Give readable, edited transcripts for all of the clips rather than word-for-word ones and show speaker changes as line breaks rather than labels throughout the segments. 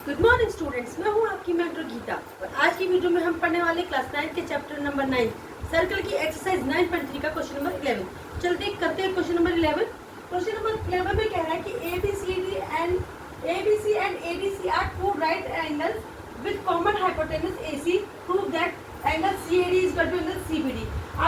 Good morning students, मैं हूं आपकी मेंटर गीता और आज की वीडियो में हम पढ़ने वाले क्लास 9 के चैप्टर नंबर 9 सर्कल की एक्सरसाइज 9.3 का क्वेश्चन नंबर 11। चलते करते हैं क्वेश्चन नंबर 11। क्वेश्चन नंबर 11 में कह रहा है कि ABC and ADC are two right angles with common hypotenuse AC। Prove that angle CAD is equal to angle CBD।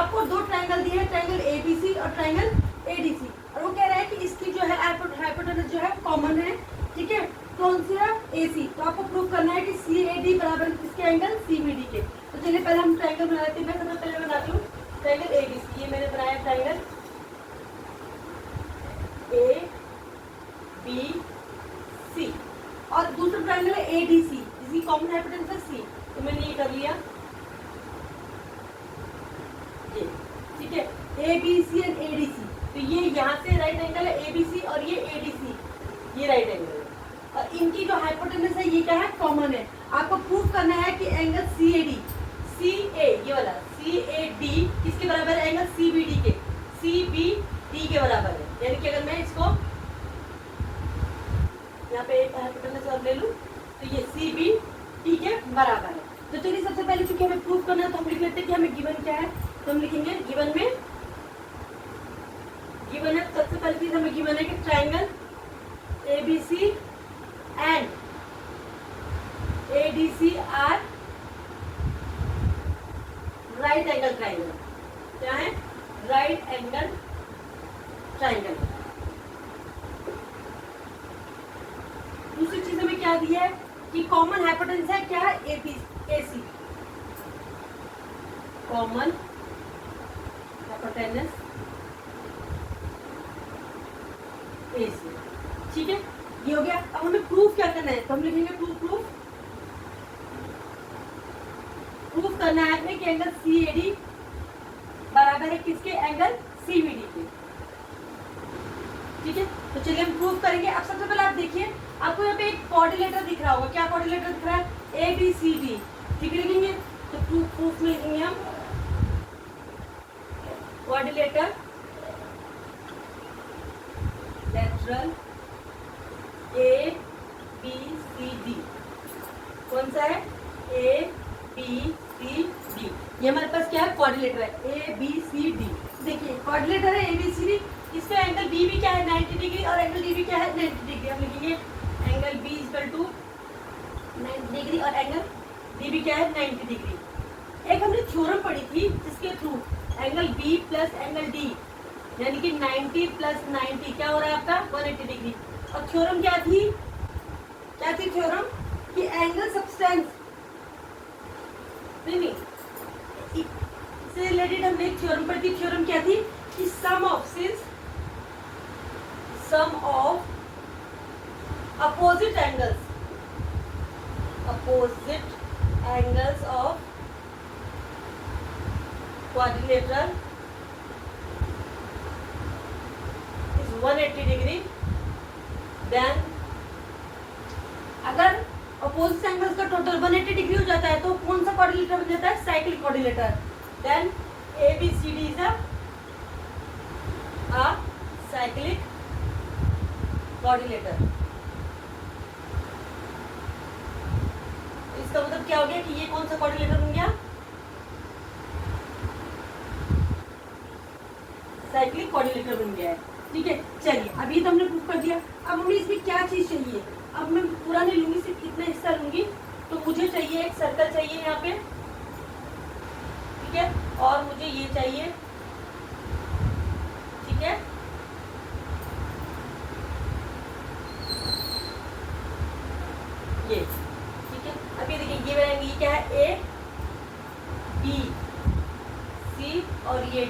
आपको दो ट्रायंगल दिए हैं, ट्रायंगल ABC और ट्रायंगल ADC, और वो कह रहा है कि इसकी जो है हाइपोटेनस जो है कॉमन है। ठीक है, कौन सी है? AC। तो आपको प्रूव करना है कि CAD बराबर किसके एंगल? CBD के। तो चलिए पहले हम ट्रायंगल बना लेते हैं। मैं सबसे पहले बनाती हूँ ट्रायंगल ABC। ये मैंने बनाया ट्रायंगल ABC और दूसरा ट्रायंगल है ADC, जिसकी कॉमन हाइपोटेनस है C। तो मैंने ये कर लिया, ये ठीक है, ABC एंड ADC। तो ये यहाँ से राइट एंगल है ABC और ये ADC, ये राइट एंगल है, और इनकी जो हाइपोटेनस है ये क्या है? कॉमन है। आपको प्रूव करना है कि एंगल CAD, ये वाला CAD किसके बराबर है? एंगल CBD के, CBD के बराबर है। यानी कि अगर मैं इसको यहाँ पे एक हाइपोटेनस और ले लूं तो ये CBD के बराबर है। तो चलिए सबसे पहले चूंकि हमें प्रूव करना है तो हम लिख लेते हैं कि हमें गिवन क्या है। तो हम लिखेंगे गिवन में, गिवन है सबसे पहली चीज हमें गिवन है कि triangle ABC and ADC are right angle triangle। क्या है? right angle triangle। दूसरी चीज हमें क्या दी है कि कॉमन हाइपोटेनस है क्या? AC, common hypotenuse AC। ठीक है, ये हो गया। अब हमें प्रूफ क्या करना है? तो हम लिखेंगे प्रूफ करना है हमें कि एंगल CAD बराबर है किसके? एंगल CBD के। ठीक है, तो चलिए हम प्रूफ करेंगे। अब सबसे पहले आप देखिए, आपको यहाँ पे एक कोऑर्डिनेटर दिख रहा होगा। क्या कोऑर्डिनेटर दिख रहा है? ABCD। ठीक है, लिखेंगे तो प्रूफ में लिखेंगे हम कोऑर्डिनेटर लेटरल ABCD। कौन सा है? ABCD। ये हमारे पास क्या है? कोऑर्डिनेटर है ABCD। देखिए कोऑर्डिनेटर है ABCD, इसका एंगल B भी क्या है? 90 डिग्री, और एंगल D भी क्या है? 90 डिग्री। हम लिखेंगे angle B equal to 90 degree और एंगल D भी क्या है? 90 डिग्री। एक हमने थ्योरम पढ़ी थी जिसके through angle B plus angle D यानी कि 90 प्लस 90 क्या हो रहा है आपका? 180 डिग्री। और थ्योरम क्या थी? क्या थी थ्योरम? कि एंगल सब्सटेंस नहीं, इससे रिलेटेड हमने एक थ्योरम पढ़ी थी। थ्योरम क्या थी? कि sum of opposite angles of quadrilateral is 180 degree. Then अगर अपोजिट एंगल्स का टोटल 180 डिग्री हो जाता है तो कौन सा क्वाड्रिलेटर बन जाता है? Cyclic quadrilateral. Then ABCD is a cyclic quadrilateral. इसका मतलब क्या हो गया कि ये कौन सा क्वाड्रिलेटर बन गया? साइक्लिक क्वाड्रिलेटर बन गया है। ठीक है, चलिए अभी तो हमने प्रूफ कर दिया। अब हमें इसमें क्या चीज चाहिए? अब मैं पूरा नहीं लूंगी, सिर्फ इतना हिस्सा लूंगी। तो मुझे चाहिए एक सर्कल चाहिए यहाँ पे, ठीक है, और मुझे ये चाहिए। ठीक है, ये ठीक है। अभी देखिए ये बनाएंगे, ये क्या है? A B C और ये D।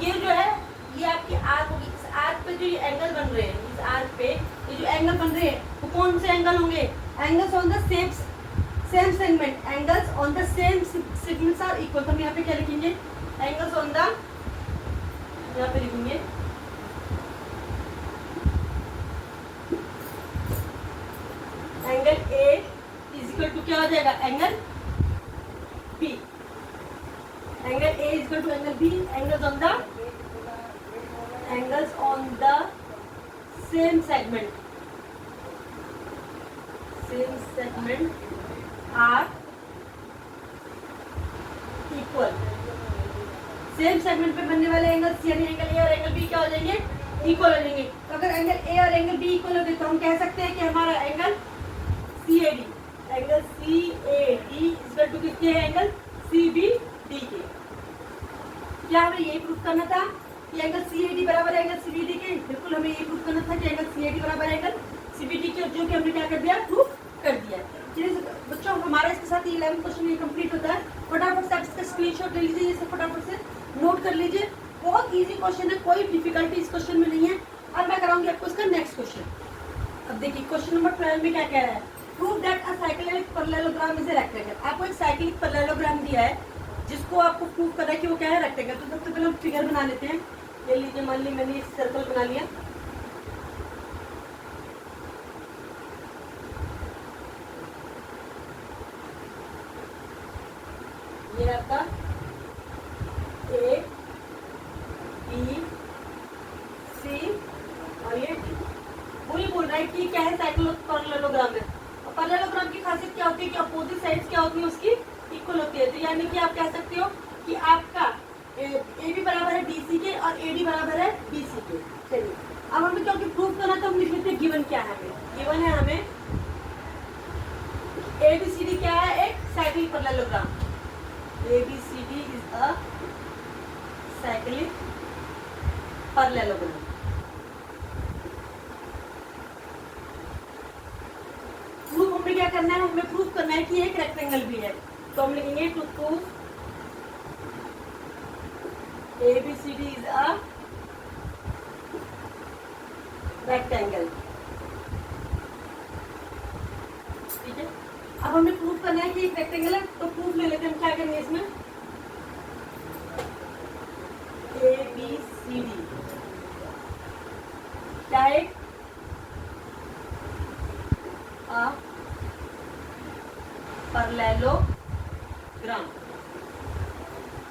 ये जो है ये आपकी आर्क होगी। इस आर्क पे जो ये एंगल बन रहे हैं, इस आर्क पे ये जो एंगल बन रहे हैं वो कौन से एंगल होंगे? Angles on the same segment. Angles on the same segments are equal. तो हम यहाँ पे क्या लिखेंगे? एंगल्स ऑन द, यहाँ पे लिखेंगे angle A is equal to क्या हो जाएगा? Angle B। Angle A is equal to angle B। Angles on the same segment same segment are equal. Same segment पे बनने वाले एंगल यानी एंगल ए और एंगल बी क्या हो जाएंगे, इक्वल हो जाएंगे। तो अगर एंगल ए और एंगल बी इक्वल हो गए तो हम कह सकते हैं कि हमारा angle C A D equal to किसके है, एंगल सी बी डी के। क्या हमें ये प्रूफ करना था कि एंगल सी ए डी बराबर है एंगल सी बी डी के? बिल्कुल हमें ये प्रूफ करना था कि एंगल सी ए डी बराबर है एंगल सी बी डी के, जो कि हमने क्या कर दिया, प्रूफ कर दिया। चलिए बच्चों, हमारा इसके साथ 11 क्वेश्चन ये कंप्लीट होता है। फटाफट से आप इसका स्क्रीनशॉट ले लीजिए, इसे फटाफट से नोट कर लीजिए। बहुत इजी क्वेश्चन है, कोई डिफिकल्टी इस क्वेश्चन में नहीं है। अब मैं कराऊंगी आपको इसका नेक्स्ट क्वेश्चन। अब देखिए क्वेश्चन नंबर 12 में क्या कह रहा है, prove that a cyclic parallelogram is a rectangle. आपको एक साइक्लिक पैरेललोग्राम दिया है जिसको आपको प्रूव करना है कि वो क्या है, रेक्टेंगल। तो सबसे पहले हम फिगर बना लेते हैं। ले लीजिए, मान ली मैंने सर्कल बना लिया। ये आपका ए बी सी और ये डी। वो ये बोल रहा है कि क्या है, साइक्लिक पैरेललोग्राम है। और पैरेललोग्राम की खासियत क्या होती है कि अपोजिट साइड्स क्या होती है उसकी, इक्वल होती है। तो यानी कि आप कह सकते हो कि आपका ए बी बराबर है डी सी के और ए डी बराबर है बी सी के। चलिए अब हमें क्योंकि प्रूव करना तो हम लिख लेते हैं गिवन क्या है। हमें गिवन है हमें ए बी सी डी क्या है, एक cyclic parallelogram. A B C D is a cyclic parallelogram. Proof हमें क्या करना है, हमें प्रूफ करना है कि एक रेक्टेंगल भी है। तो हम लिखेंगे to prove ABCD is a rectangle। ठीक है, अब हमें प्रूफ करना है कि एक रेक्टेंगल है। तो प्रूफ ले लेते हैं हम। क्या करेंगे इसमें, ABCD क्या है, पैरेललोग्राम।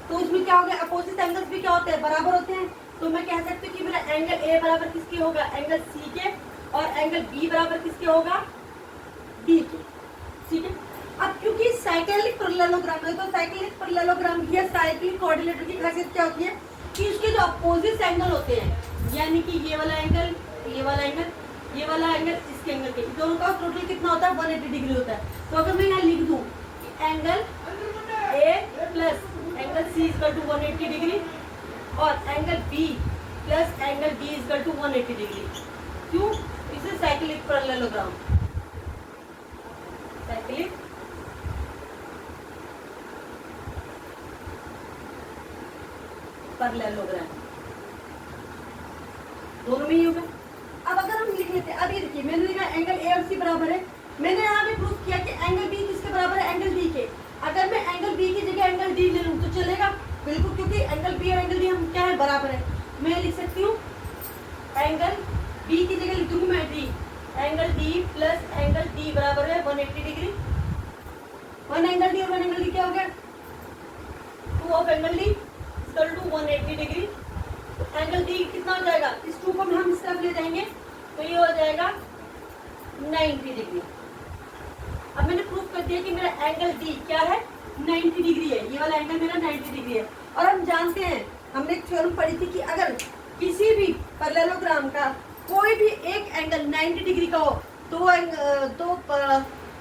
तो इसमें क्या हो गया, अपोजिट एंगल्स भी क्या होते हैं, बराबर होते हैं। तो मैं कह सकती हूँ कि मेरा एंगल ए बराबर किसके होगा, एंगल सी के, और एंगल बी बराबर किसके होगा, डी के। ठीक है, अब क्योंकि साइक्लिक पैरेललोग्राम है तो साइक्लिक पैरेललोग्राम की साइक्लिक कोऑर्डिनेटर की खासियत क्या होती है कि उसके जो अपोजिट एंगल होते हैं, यानी कि ये वाला एंगल, ये वाला एंगल, ये वाला एंगल, इसके एंगल के दोनों का टोटल कितना होता है, 180 डिग्री होता है। तो अगर मैं यहाँ लिख दूँ angle A plus angle C equal to 180 degree और angle B plus angle D equal to 180 degree. क्यों, इसे साइक्लिक पैरेललोग्राम, साइक्लिक पैरेललोग्राम दोनों में ही होगा। अब अगर हम लिख लेते हैं, अब ये देखिए मैंने लिखा एंगल ए और सी बराबर है। मैंने यहाँ पे प्रूफ किया कि एंगल बी किसके बराबर है, एंगल डी के। अगर मैं एंगल बी की जगह एंगल डी ले लूँ तो चलेगा, बिल्कुल, क्योंकि एंगल बी और एंगल डी हम क्या है, बराबर है। मैं लिख सकती हूँ एंगल बी की जगह लिख दूंगी मैं D, angle D plus angle D बराबर है 180 डिग्री। वन एंगल डी और वन एंगल डी क्या हो गया, 2 of angle D equal to 180 degree. Angle D कितना हो जाएगा, इस 2 को हम इस तरफ ले जाएंगे तो ये हो जाएगा 90 डिग्री। अब मैंने प्रूफ कर दिया कि मेरा एंगल डी क्या है, 90 डिग्री है। ये वाला एंगल मेरा 90 डिग्री है। और हम जानते हैं, हमने एक थ्योरम पढ़ी थी कि अगर किसी भी पैरेललोग्राम का कोई भी एक एंगल 90 डिग्री का हो तो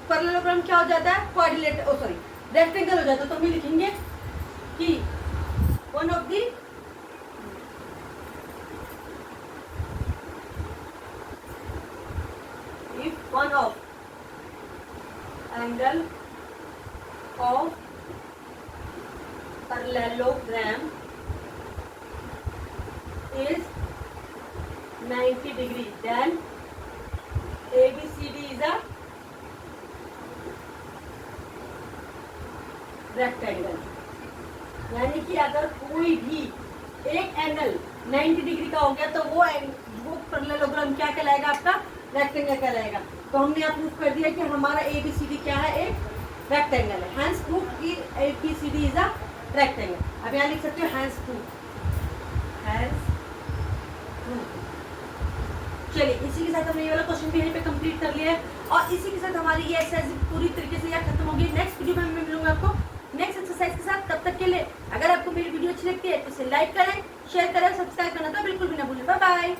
पैरेललोग्राम क्या हो जाता है, कोऑर्डिनेट सॉरी रेक्टेंगल हो जाता है। तो हम लिखेंगे कि one of the if one of angle of parallelogram is 90 degree, then ABCD is a rectangle। यानी कि अगर कोई भी एक एंगल 90 डिग्री का हो गया तो वो पैरेललोग्राम क्या कहलाएगा, आपका रेक्टेंगल कहलाएगा। तो हमने यहाँ प्रूफ कर दिया कि हमारा ABCD क्या है, एक रेक्टेंगल है। हैंस प्रूफ कि ABCD इज अ रेक्टेंगल। अब यहाँ लिख सकते हो हैंस प्रूफ, हैंस प्रूफ। चलिए इसी के साथ हमने ये वाला क्वेश्चन भी यहीं पे कंप्लीट कर लिया है। और इसी के साथ हमारी ये एक्सरसाइज पूरी तरीके से यहाँ खत्म होगी। नेक्स्ट वीडियो में मैं मिलूंगा आपको नेक्स्ट एक्सरसाइज के साथ। तब तक के लिए अगर आपको मेरी वीडियो अच्छी लगती है तो इसे लाइक करें, शेयर करें, सब्सक्राइब करना तो बिल्कुल भी ना भूलें। Bye bye.